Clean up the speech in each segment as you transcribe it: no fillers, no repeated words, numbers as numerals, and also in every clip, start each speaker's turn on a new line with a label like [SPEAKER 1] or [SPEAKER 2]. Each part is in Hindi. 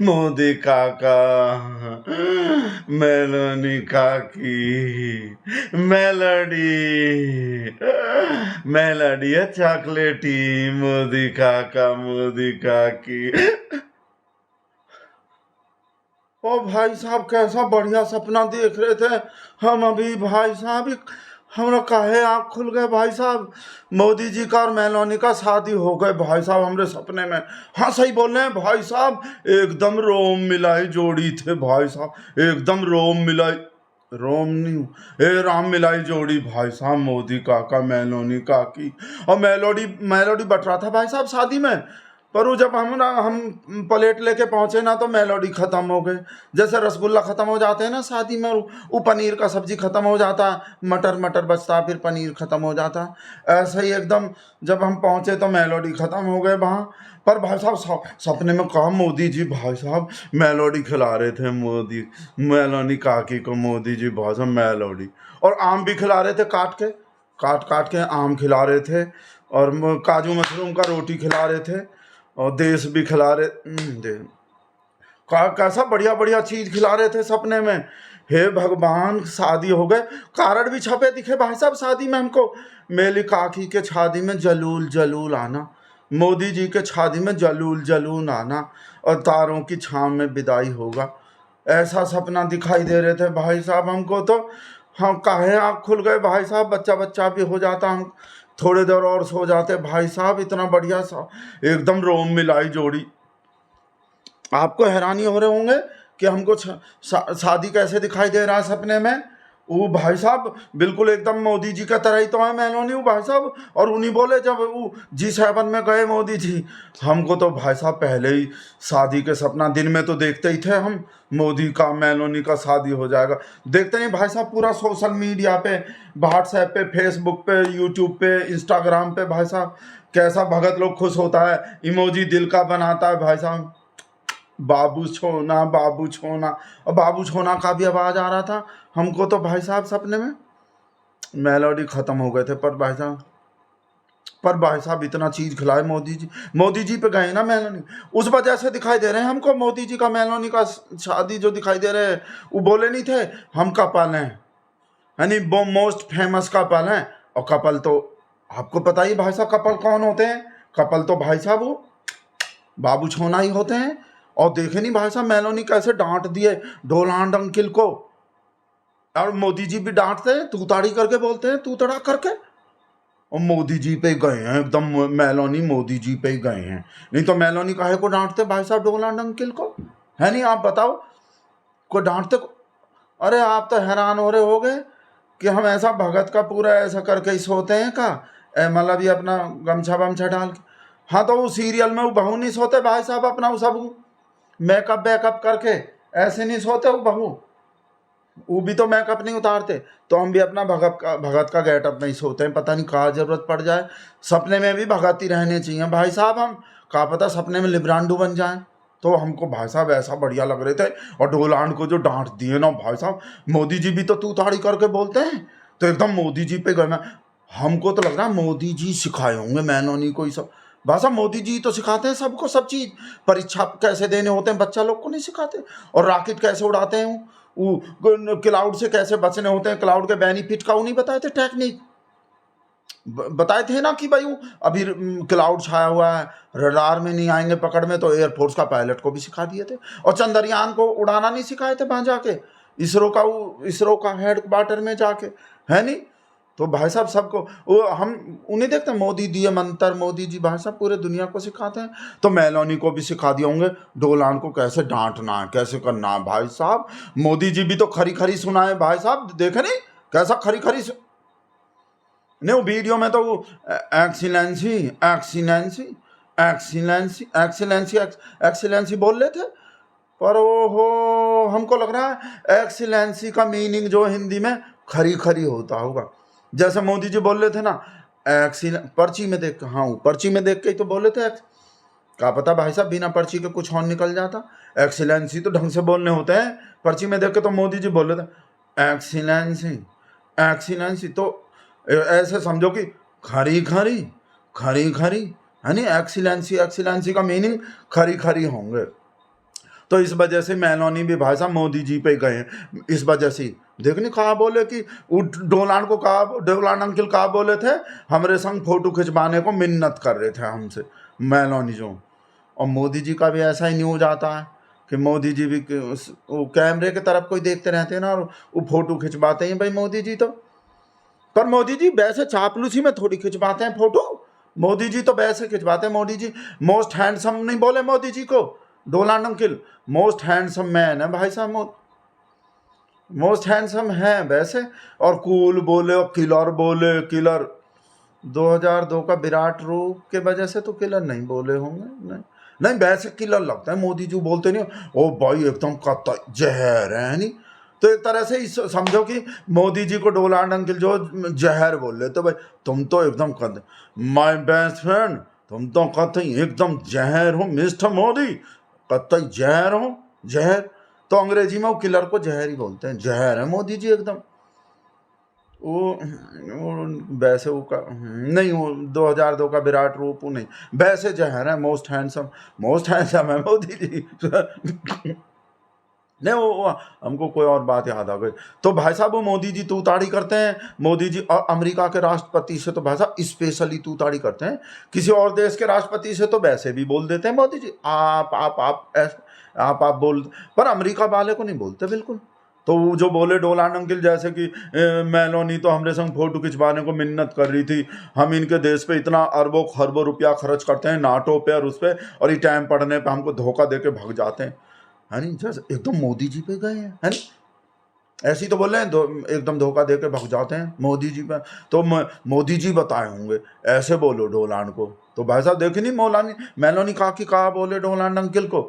[SPEAKER 1] मोदी काका, मेलोनी काकी, मेलोडी, मेलोडी है चॉकलेटी, मोदी काका मोदी काकी। ओ भाई साहब, कैसा बढ़िया सपना देख रहे थे हम अभी भाई साहब। हमरा काहे आँख खुल गए भाई साहब। मोदी जी का और मेलोनी का शादी हो गए भाई साहब हमरे सपने में। हाँ सही बोल रहे हैं भाई साहब, एकदम रोम मिलाई जोड़ी थे भाई साहब, एकदम रोम मिलाई, रोम नहीं ए राम मिलाई जोड़ी भाई साहब, मोदी काका मेलोनी काकी। और मेलोडी मेलोडी बट रहा था भाई साहब शादी में, पर वो जब हम प्लेट लेके पहुंचे ना तो मेलोडी खत्म हो गए। जैसे रसगुल्ला खत्म हो जाते हैं ना शादी में, वो पनीर का सब्जी खत्म हो जाता, मटर मटर बचता, फिर पनीर खत्म हो जाता, ऐसे ही एकदम जब हम पहुंचे तो मेलोडी खत्म हो गए वहाँ पर भाई साहब। सपने में कहा मोदी जी भाई साहब मेलोडी खिला रहे थे, मोदी मेलोनी काकी को मोदी जी भाई साहब मेलोडी, और आम भी खिला रहे थे, काट काट के आम खिला रहे थे, और काजू मशरूम का रोटी खिला रहे थे, और देश भी खिला रहे कैसा बढ़िया बढ़िया चीज खिला रहे थे सपने में। हे भगवान, शादी हो गए, कार्ड भी छपे दिखे भाई साहब शादी में हमको। मेरी काकी के शादी में जलूल जलूल आना, मोदी जी के शादी में जलूल जलूल आना, और तारों की छांव में विदाई होगा, ऐसा सपना दिखाई दे रहे थे भाई साहब हमको। तो हम काहे आँख खुल गए भाई साहब, बच्चा बच्चा भी हो जाता, हम थोड़ी देर और सो जाते भाई साहब। इतना बढ़िया सा एकदम रोम मिलाई जोड़ी। आपको हैरानी हो रहे होंगे कि हमको शादी कैसे दिखाई दे रहा है सपने में। वो भाई साहब बिल्कुल एकदम मोदी जी का तरह ही तो है मेलोनी वो भाई साहब। और उन्हीं बोले जब वो G7 में गए मोदी जी, हमको तो भाई साहब पहले ही शादी के सपना, दिन में तो देखते ही थे हम मोदी का मेलोनी का शादी हो जाएगा, देखते नहीं भाई साहब पूरा सोशल मीडिया पे, व्हाट्सएप पे, फेसबुक पे, यूट्यूब पे, इंस्टाग्राम पे भाई साहब कैसा भगत लोग खुश होता है, इमोजी दिल का बनाता है भाई साहब, बाबू छोना बाबू छोना, और बाबू छोना का भी आवाज आ रहा था हमको। तो भाई साहब सपने में मेलोडी खत्म हो गए थे, पर भाई साहब इतना चीज खिलाए मोदी जी पे गए ना मेलोनी, उस वजह से दिखाई दे रहे हैं हमको मोदी जी का मेलोनी का शादी जो दिखाई दे रहे हैं। वो बोले नहीं थे हम कपल हैं, यानी वो मोस्ट फेमस कपल हैं। और कपल तो आपको पता ही भाई साहब कपल कौन होते हैं, कपल तो भाई साहब वो बाबू छोना ही होते हैं। और देखे नहीं भाई साहब मेलोनी कैसे डांट दिए डोनाल्ड अंकिल को, और मोदी जी भी डांटते हैं, तू ताड़ी करके बोलते हैं, तू तड़ा करके, और मोदी जी पे गए हैं एकदम, मेलोनी मोदी जी पे ही गए हैं। नहीं तो मेलोनी काहे को डांटते भाई साहब डोनाल्ड अंकिल को, है नहीं आप बताओ, को डांटते को। अरे आप तो हैरान हो रहे होगे कि हम ऐसा भगत का पूरा ऐसा करके ही सोते हैं का, मतलब ये अपना गमछा वमछा डाल के। हाँ तो वो सीरियल में वो बहू नहीं सोते भाई साहब अपना वो सब मेकअप बैकअप करके, ऐसे नहीं सोते वो बहू, वो भी तो मेकअप नहीं उतारते। तो हम भी अपना भगत का गेटअप नहीं सोते हैं, पता नहीं कहाँ जरूरत पड़ जाए, सपने में भी भगत ही रहने चाहिए भाई साहब हम, कहा पता सपने में लिब्रांडू बन जाए। तो हमको भाई साहब ऐसा बढ़िया लग रहे थे। और डोलांड को जो डांट दिए ना भाई साहब, मोदी जी भी तो तू ताड़ी करके बोलते हैं, तो एकदम मोदी जी पे गए। हमको तो लग रहा है मोदी जी सिखाए होंगे मेलोनी को ही सब, भाई साहब मोदी जी तो सिखाते हैं सबको सब चीज़, परीक्षा कैसे देने होते हैं बच्चा लोग को नहीं सिखाते, और रॉकेट कैसे उड़ाते हैं, वो क्लाउड से कैसे बचने होते हैं, क्लाउड के बेनिफिट का वो नहीं बताए थे, टेक्निक बताए थे ना कि भाई वो अभी क्लाउड छाया हुआ है, रडार में नहीं आएंगे पकड़ में, तो एयरफोर्स का पायलट को भी सिखा दिए थे। और चंद्रयान को उड़ाना नहीं सिखाए थे वहाँ जाके, इसरो का हेड क्वार्टर में जाके, है नहीं। तो भाई साहब सबको वो हम उन्हें देखते हैं, मोदी दिए मंत्र, मोदी जी भाई साहब पूरे दुनिया को सिखाते हैं। तो मेलोनी को भी सिखा दिए होंगे डोलान को कैसे डांटना है, कैसे करना है भाई साहब। मोदी जी भी तो खरी खरी सुनाए भाई साहब, देखे नहीं कैसा खरी खरी नहीं, वो वीडियो में तो वो excellency excellency excellency excellency excellency बोल रहे थे, पर ओहो हमको लग रहा है एक्सीलेंसी का मीनिंग जो हिंदी में खरी खरी होता होगा। जैसे मोदी जी बोल रहे थे ना पर्ची में देख, हाँ पर्ची में देख के ही तो बोले थे, क्या पता भाई साहब बिना पर्ची के कुछ और निकल जाता। एक्सीलेंसी तो ढंग से बोलने होते हैं, पर्ची में देख के तो मोदी जी बोल रहे थे एक्सीलेंसी एक्सीलेंसी, तो ऐसे समझो कि खरी खरी खरी खरी, है नहीं, एक्सीलेंसी एक्सीलेंसी का मीनिंग खरी खरी होंगे। तो इस वजह से मेलोनी भी भाई साहब मोदी जी पे गए, इस वजह से देखनी कहा बोले कि डोलान को कहा, डोलान अंकल कहा बोले थे हमारे संग फोटो खिंचवाने को मिन्नत कर रहे थे हमसे मेलोनी जो। और मोदी जी का भी ऐसा ही न्यूज आता है कि मोदी जी भी वो कैमरे की तरफ कोई देखते रहते हैं ना, और वो फोटो खिंचवाते हैं भाई मोदी जी तो। पर मोदी जी वैसे चापलूसी में थोड़ी खिंचवाते हैं फोटो, मोदी जी तो वैसे खिंचवाते हैं। मोदी जी मोस्ट हैंडसम नहीं बोले मोदी जी को डोलान अंकल, मोस्ट हैंडसम मैन है भाई साहब, मोस्ट हैंडसम है वैसे। और कूल बोले और किलर बोले, किलर 2002 का विराट रूप के वजह से तो किलर नहीं बोले होंगे, नहीं नहीं वैसे किलर लगता है मोदी जी, बोलते नहीं ओ भाई एकदम कतई जहर है नहीं। तो एक तरह से समझो कि मोदी जी को डोलान अंकल जो जहर बोल रहे तो भाई तुम तो एकदम कत माय बेस्ट फ्रेंड, तुम तो कतई एकदम जहर हो मिस्टर मोदी, कतई जहर हो जहर। तो अंग्रेजी में वो किलर को जहर ही बोलते हैं, जहर है मोदी जी एकदम। वो वैसे वो का नहीं, वो 2002 का विराट रूप वो नहीं, वैसे जहर है, मोस्ट हैंडसम है मोदी जी। नहीं वो हमको कोई और बात याद आ गई। तो भाई साहब वो मोदी जी तूताड़ी करते हैं, मोदी जी और अमेरिका के राष्ट्रपति से तो भाई साहब स्पेशली तूताड़ी करते हैं, किसी और देश के राष्ट्रपति से तो वैसे भी बोल देते हैं मोदी जी आप ऐसे आप बोल, पर अमेरिका वाले को नहीं बोलते बिल्कुल। तो वो जो बोले डोलान अंकल जैसे कि मेलोनी तो हमारे संग फोटो खिंचवाने को मिन्नत कर रही थी, हम इनके देश पे इतना अरबों खरबों रुपया खर्च करते हैं नाटो पे और उस पर, और ये टाइम पड़ने पे हमको धोखा दे के भाग जाते हैं, है नहीं। जैसे एकदम मोदी जी पे गए हैं, है नहीं, ऐसे ही तो बोल रहे हैं एकदम धोखा दे के भाग जाते हैं मोदी जी पे। तो मोदी जी बताए होंगे ऐसे बोलो डोलान को। तो भाई साहब देखे नहीं मेलोनी कहा बोले डोलान अंकल को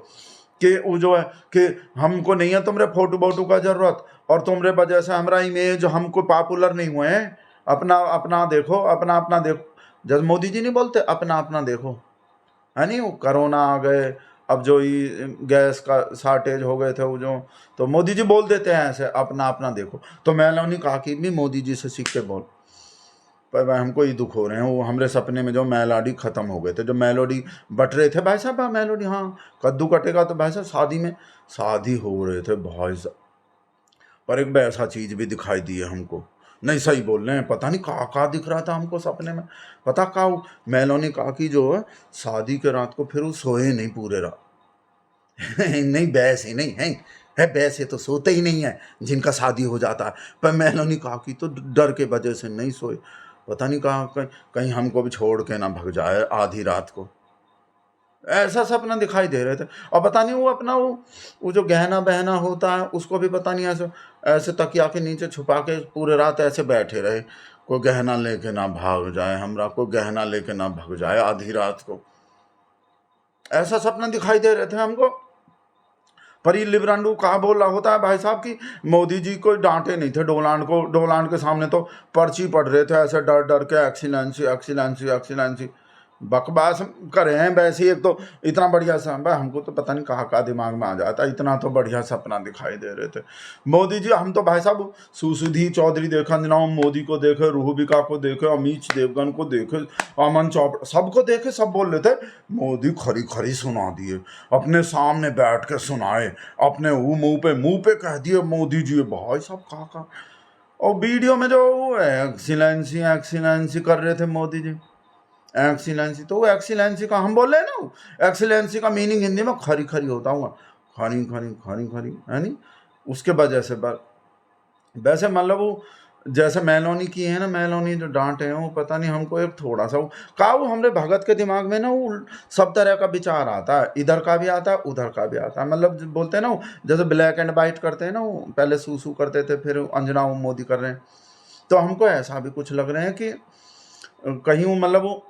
[SPEAKER 1] कि वो जो है कि हमको नहीं है तुमरे फोटो वोटो का जरूरत, और तुमरे वजह से हमारा इमेज हमको पॉपुलर नहीं हुए हैं, अपना देखो, अपना देखो। जैसे मोदी जी नहीं बोलते अपना देखो, है नहीं। वो कोरोना आ गए, अब जो ये गैस का शॉर्टेज हो गए थे वो जो, तो मोदी जी बोल देते हैं ऐसे अपना देखो। तो मेलोनी कहा कि भी मोदी जी से सीख के बोल, पर भाई हमको ही दुख हो रहे हैं। वो हमारे सपने में जो मेलोडी खत्म हो गए थे, जो मेलोडी बट रहे थे भाई साहब, मेलोडी हाँ कद्दू कटेगा तो भाई साहब शादी में शादी हो रहे थे भाई साहब, पर एक ऐसा चीज़ भी दिखाई दी है हमको, नहीं सही बोल रहे हैं, पता नहीं कहा दिख रहा था हमको सपने में, पता कहा मेलोनी कहा कि जो है शादी के रात को फिर वो सोए नहीं पूरे रात। नहीं वैसे नहीं है वैसे तो सोते ही नहीं है जिनका शादी हो जाता है, पर मेलोनी कहा कि तो डर के वजह से नहीं सोए, पता नहीं कहाँ कहीं हमको भी छोड़ के ना भग जाए आधी रात को, ऐसा सपना दिखाई दे रहे थे। और पता नहीं वो अपना वो जो गहना बहना होता है उसको भी पता नहीं ऐसे ऐसे तकिया के नीचे छुपा के पूरे रात ऐसे बैठे रहे, कोई गहना लेके ना भाग जाए हमरा, कोई गहना लेके ना भाग जाए आधी रात को, ऐसा सपना दिखाई दे रहे थे हमको। पर ये लिब्रांडू कहाँ बोल रहा होता है भाई साहब कि मोदी जी को डांटे नहीं थे डोलान को, डोलान के सामने तो पर्ची पढ़ रहे थे ऐसे डर डर के, एक्सीलेंसी एक्सीलेंसी एक्सीलेंसी बकवास करे हैं वैसे ही। एक तो इतना बढ़िया सा हमको तो पता नहीं कहाँ दिमाग में आ जाता, इतना तो बढ़िया सपना दिखाई दे रहे थे मोदी जी। हम तो भाई साहब सुधीर चौधरी देखे, अंजना मोदी को देखे, रूहबिका को देखे, अमित देवगन को देखे, अमन चौपड़ा सबको देखे, सब बोल रहे थे मोदी खरी खरी सुना दिए, अपने सामने बैठ के सुनाए, अपने मुंह पे कह दिए मोदी जी भाई साहब कहा। और वीडियो में जो एक्सीलेंसी एक्सीलेंसी कर रहे थे मोदी जी, एक्सीलेंसी, तो वो एक्सीलेंसी का हम बोल रहे हैं ना, एक्सीलेंसी का मीनिंग हिंदी में खरी खरी होता हुआ, खरी खरी खरी खरी, है नहीं। उसके वजह से वैसे मतलब वो जैसे मेलोनी की है ना, मेलोनी जो डांटे हैं वो पता नहीं हमको एक थोड़ा सा वो हमारे भगत के दिमाग में ना वो सब तरह का विचार आता है, इधर का भी आता है उधर का भी आता है, मतलब बोलते हैं ना जैसे ब्लैक एंड वाइट करते हैं ना, वो पहले सू करते थे फिर अंजना वो मोदी कर रहे हैं, तो हमको ऐसा भी कुछ लग रहे हैं कि कहीं वो मतलब वो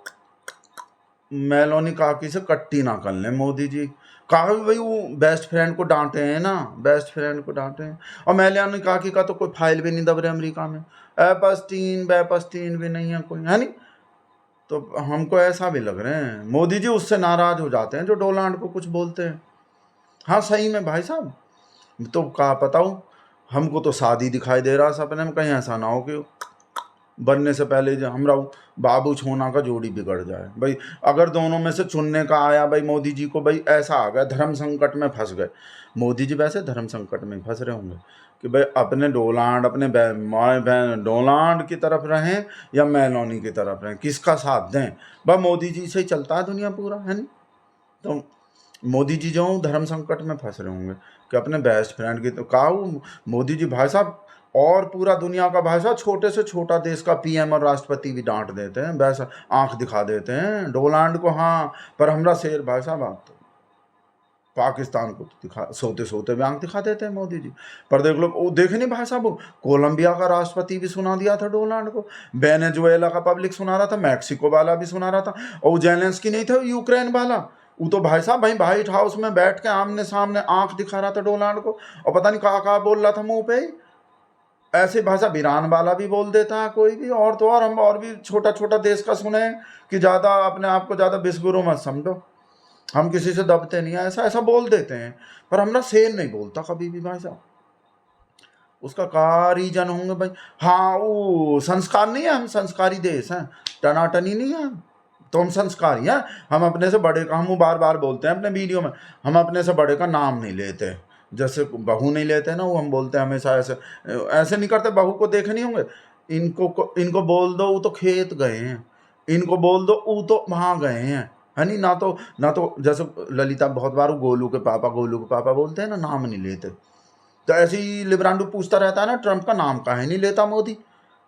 [SPEAKER 1] मेलोनी काकी से कट्टी ना कर लें मोदी जी। कहा भी भाई वो बेस्ट फ्रेंड को डांटे हैं ना, बेस्ट फ्रेंड को डांटे हैं। और मेलोनी काकी का तो कोई फाइल भी नहीं दब रहे अमेरिका में, एपस्टीन भी नहीं है कोई, है नहीं। तो हमको ऐसा भी लग रहे हैं मोदी जी उससे नाराज हो जाते हैं जो डोनाल्ड को कुछ बोलते हैं। हाँ सही में भाई साहब, तो कहा बताऊँ, हमको तो शादी दिखाई दे रहा सपने में, कहीं ऐसा ना हो कि बनने से पहले जो हमरा बाबू छोना का जोड़ी बिगड़ जाए भाई। अगर दोनों में से चुनने का आया भाई मोदी जी को, भाई ऐसा आ गया धर्म संकट में फंस गए, मोदी जी वैसे धर्म संकट में फंस रहे होंगे कि भाई अपने डोलांड, अपने माए बहन डोलांड की तरफ रहें या मेलोनी की तरफ रहें, किसका साथ दें। भाई मोदी जी से ही चलता है दुनिया पूरा, है नहीं। तो मोदी जी जो धर्म संकट में फंस रहे होंगे कि अपने बेस्ट फ्रेंड की, तो काऊ मोदी जी भाई साहब, और पूरा दुनिया का भाई साहब छोटे से छोटा देश का पीएम और राष्ट्रपति भी डांट देते हैं, वैसा आंख दिखा देते हैं डोलांड को। हाँ, पर हमरा शेर भाई साहब आप तो पाकिस्तान को तो दिखा, सोते सोते भी आंख दिखा देते हैं मोदी जी। पर देख लो, वो देखे नहीं भाई साहब, वो कोलंबिया का राष्ट्रपति भी सुना दिया था डोनाल्ड को, वेनेजुएला का पब्लिक सुना रहा था, मैक्सिको वाला भी सुना रहा था, और जेलेंस्की नहीं था यूक्रेन वाला, वो तो भाई साहब भाई व्हाइट हाउस में बैठ के आमने सामने आंख दिखा रहा था डोनाल्ड को, और पता नहीं कहा बोल रहा था मुंह पे ही। ऐसे भाई साहब ईरान वाला भी बोल देता है कोई भी, और तो और हम और भी छोटा छोटा देश का सुने कि ज़्यादा अपने आप को ज़्यादा बिस्गुरु मत समझो, हम किसी से दबते नहीं है, ऐसा ऐसा बोल देते हैं। पर हमरा शेर नहीं बोलता कभी भी भाई साहब, उसका का रीजन होंगे भाई। हाँ, वो संस्कार नहीं है, हम संस्कारी देश हैं, टनाटनी नहीं है, तो हम संस्कारी हैं। हम अपने से बड़े का, हम बार बार बोलते हैं अपने वीडियो में, हम अपने से बड़े का नाम नहीं लेते, जैसे बहू नहीं लेते ना, वो हम बोलते हैं हमेशा ऐसे ऐसे नहीं करते। बहू को देखे नहीं होंगे, इनको बोल दो वो तो खेत गए हैं, इनको बोल दो वो तो वहाँ गए हैं, है नहीं। ना तो जैसे ललिता बहुत बार गोलू के पापा बोलते हैं ना, नाम नहीं लेते। तो ऐसे ही लिब्रांडो पूछता रहता है ना, ट्रंप का नाम काहे नहीं लेता मोदी,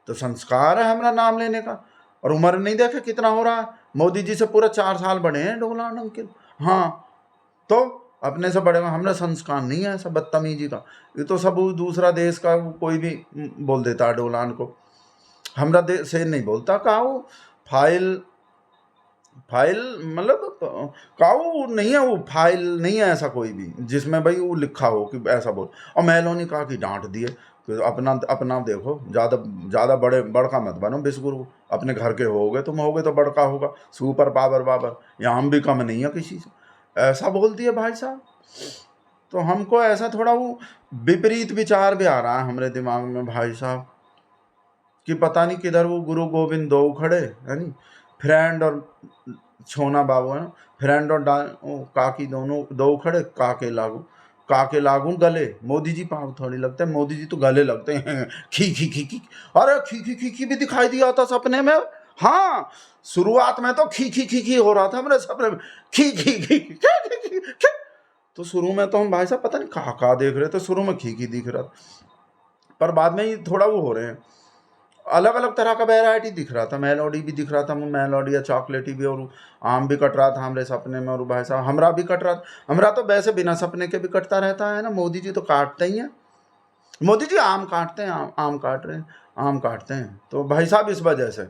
[SPEAKER 1] तो संस्कार है हमारा नाम लेने का। और उम्र नहीं देखे कितना हो रहा है, मोदी जी से पूरा 4 साल बड़े हैं डोनाल्ड अंकल। हाँ, तो अपने से बड़े, हमारा संस्कार नहीं है ऐसा बदतमीजी का। ये तो सब दूसरा देश का कोई भी बोल देता है डोनाल्ड को, हमारा देश से नहीं बोलता। काऊ फाइल मतलब काऊ नहीं है, वो फाइल नहीं है ऐसा कोई भी जिसमें भाई वो लिखा हो कि ऐसा बोल। और मेलोनी कहा कि डांट दिए कि अपना देखो, ज़्यादा बड़का मत बनो बिस्गुरु, अपने घर के होगे तुम, होगे तो बड़का होगा, सुपर पावर बाबर, या हम भी कम नहीं है किसी से, ऐसा बोल दिए भाई साहब। तो हमको ऐसा थोड़ा वो विपरीत विचार भी आ रहा है हमारे दिमाग में भाई साहब, कि पता नहीं किधर वो गुरु गोविंद दो खड़े, है नहीं, फ्रेंड और छोना बाबू है ना, फ्रेंड और काकी दोनों दो खड़े, काके लागू गले। मोदी जी पाँव थोड़ी लगते हैं, मोदी जी तो गले लगते हैं। खी खी खी खी, अरे खी खी खी खी भी दिखाई दिया था सपने में। हाँ, शुरुआत में तो खी खी खी खी हो रहा था मेरे सपने में, खी खी खी खी खी खी। तो शुरू में तो हम भाई साहब पता नहीं कहा देख रहे थे, शुरू में खी खी दिख रहा था, पर बाद में ही थोड़ा वो हो रहे हैं, अलग अलग तरह का वैरायटी दिख रहा था, मेलोडी भी दिख रहा था, मेलोडी या चॉकलेटी भी, और आम भी कट रहा था हमारे सपने में। और भाई साहब हमरा भी कट रहा था, हमरा तो वैसे बिना सपने के भी कटता रहता है ना, मोदी जी तो काटते ही हैं, मोदी जी आम काटते हैं, आम काट रहे हैं, आम काटते हैं। तो भाई साहब इस वजह से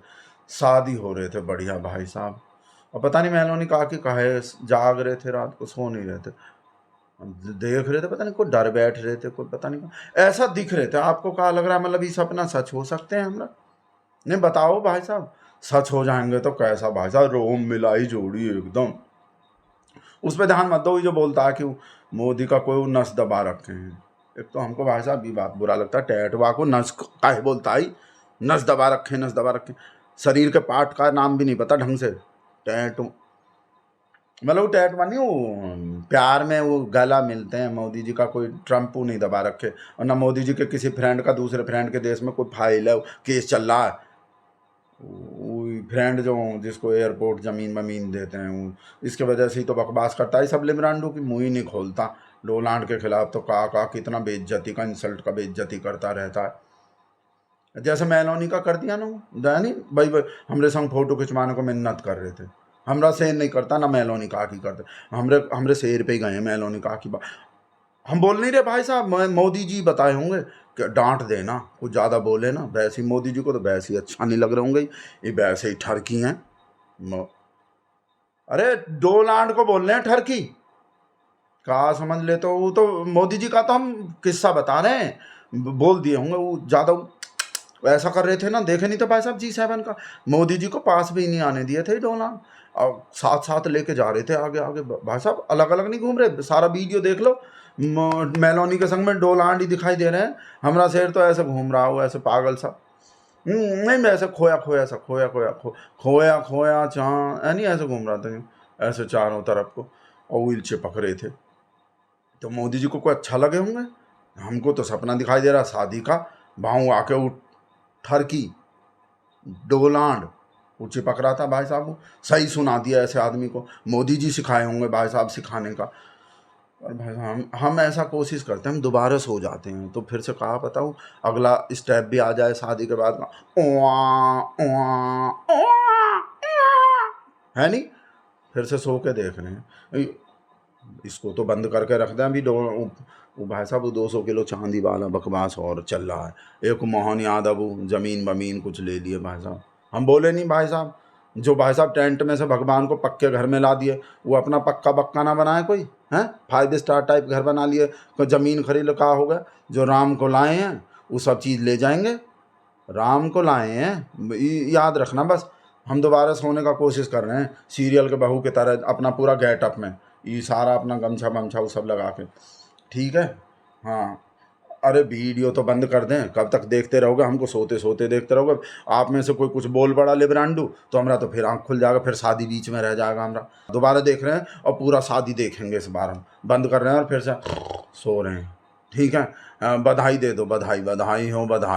[SPEAKER 1] शादी हो रहे थे बढ़िया भाई साहब, और पता नहीं मेलोनी कहा कि काहे जाग रहे थे रात को, सो नहीं रहे थे, देख रहे थे, पता नहीं कोई डर बैठ रहे थे, कोई पता नहीं ऐसा दिख रहे थे। आपको क्या लग रहा है, मतलब ये सपना सच हो सकते हैं हमरा? नहीं बताओ भाई साहब, सच हो जाएंगे तो कैसा भाई साहब, रोम मिलाई जोड़ी एकदम। उस पर ध्यान मत दो, जो बोलता है कि मोदी का कोई नस दबा रखे हैं। एक तो हमको भाई साहब ये बात बुरा लगता है, टैटवा को नस काहे बोलता है, नस दबा रखे, शरीर के पार्ट का नाम भी नहीं पता ढंग से, टैटू मतलब वो टैटवा नहीं, वो प्यार में वो गला मिलते हैं। मोदी जी का कोई ट्रम्प नहीं दबा रखे, और ना मोदी जी के किसी फ्रेंड का दूसरे फ्रेंड के देश में कोई फाइल है, केस चल रहा है, वो फ्रेंड जो जिसको एयरपोर्ट ज़मीन वमीन देते हैं, वो इसके वजह से ही तो बकवास करता है सब लिब्रांडो की, मुँह ही नहीं खोलता डोनाल्ड के खिलाफ। तो का कितना बेइज्जती का, इंसल्ट का बेइज्जती करता रहता है, जैसे मेलोनी का कर दिया ना, नहीं भाई हमरे संग फोटो खिंचवाने को मिन्नत कर रहे थे, हमरा शेर नहीं करता ना मेलोनी कहा की करते, हमरे शेर पे ही गए मेलोनी कहा की। हम बोल नहीं रहे भाई साहब, मोदी जी बताए होंगे कि डांट देना, कुछ ज़्यादा बोले ना, वैसे ही मोदी जी को तो वैसे ही अच्छा नहीं लग रहे होंगे, ये वैसे ही ठरकी हैं। अरे डोनाल्ड को बोल रहे हैं ठरकी, कहा समझ ले, तो वो तो मोदी जी का तो हम किस्सा बता रहे हैं, बोल दिए होंगे, वो ज़्यादा ऐसा कर रहे थे ना, देखे नहीं तो भाई साहब G7 का, मोदी जी को पास भी नहीं आने दिए थे डोनाल्ड, और साथ साथ लेके जा रहे थे आगे आगे भाई साहब, अलग अलग नहीं घूम रहे। सारा वीडियो देख लो, मेलोनी के संग में डोनाल्ड ही दिखाई दे रहे हैं, हमारा शेर तो ऐसे घूम रहा हो, ऐसे पागल सा। नहीं मैं ऐसे खोया खोया सा खोया खोया खोया खोया चाँद नहीं ऐसे घूम रहा था यूं, ऐसे चारों तरफ को, और व्हील चिपक रहे थे। तो मोदी जी को कोई अच्छा लगे होंगे, हमको तो सपना दिखाई दे रहा शादी का, भाऊ आके उठ ठरकी डोलांड वो चिपक रहा था भाई साहब। वो सही सुना दिया ऐसे आदमी को, मोदी जी सिखाए होंगे भाई साहब सिखाने का। और भाई साहब हम ऐसा कोशिश करते हैं, हम दोबारा सो जाते हैं, तो फिर से कहा बताऊँ अगला स्टेप भी आ जाए शादी के बाद का, ओआ ओआ ओआ है नहीं, फिर से सो के देख रहे हैं। इसको तो बंद करके रख दें अभी। वो भाई साहब 200 किलो चांदी वाला बकवास और चल रहा है। एक मोहन यादव जमीन बमीन कुछ ले लिए भाई साहब, हम बोले नहीं भाई साहब, जो भाई साहब टेंट में से भगवान को पक्के घर में ला दिए, वो अपना पक्का बक्का ना बनाए कोई, हैं 5 स्टार टाइप घर बना लिए, कोई ज़मीन खरीद कहा होगा। जो राम को लाए हैं वो सब चीज़ ले जाएंगे, राम को लाए हैं, याद रखना बस। हम दोबारा सोने का कोशिश कर रहे हैं सीरियल के बहू की तरह, अपना पूरा गेटअप में, ये सारा अपना गमछा वमछा वो सब लगा के, ठीक है। हाँ अरे वीडियो तो बंद कर दें, कब तक देखते रहोगे, हमको सोते सोते देखते रहोगे। आप में से कोई कुछ बोल पड़ा लिब्रांडू तो हमारा तो फिर आँख खुल जाएगा, फिर शादी बीच में रह जाएगा हमारा। दोबारा देख रहे हैं और पूरा शादी देखेंगे इस बार, हम बंद कर रहे हैं और फिर से सो रहे हैं, ठीक है। बधाई दे दो, बधाई बधाई हो बधाई।